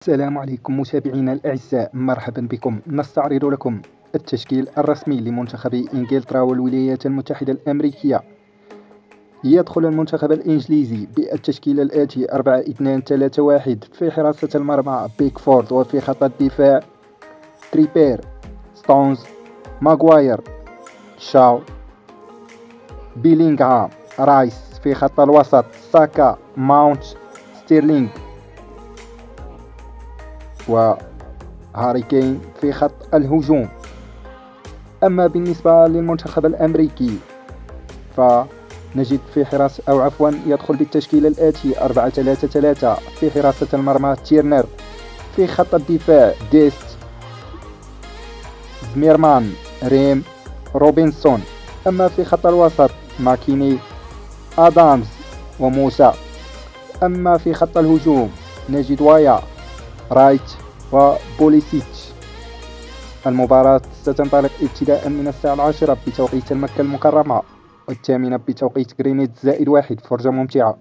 السلام عليكم متابعينا الأعزاء، مرحبا بكم. نستعرض لكم التشكيل الرسمي لمنتخب إنجلترا والولايات المتحدة الأمريكية. يدخل المنتخب الإنجليزي بالتشكيل الآتي: 4-2-3-1. في حراسة المرمى بيكفورد، وفي خط الدفاع تريبير، ستونز، ماغواير، شاو، بيلينغهام، رايس. في خط الوسط ساكا، ماونت، ستيرلينغ وهاري كين. في خط الهجوم. أما بالنسبة للمنتخب الأمريكي فنجد في حراسة يدخل بالتشكيل الآتي: 4-3-3. في حراسة المرمى تيرنر، في خط الدفاع ديست، زميرمان، ريم، روبنسون. أما في خط الوسط ماكيني، آدامز وموسى. أما في خط الهجوم نجد وايا، رايت وبوليسيتش. المباراة ستنطلق ابتداء من الساعة 10 بتوقيت مكة المكرمة، والثامنة بتوقيت غرينتش +1. فرجة ممتعة.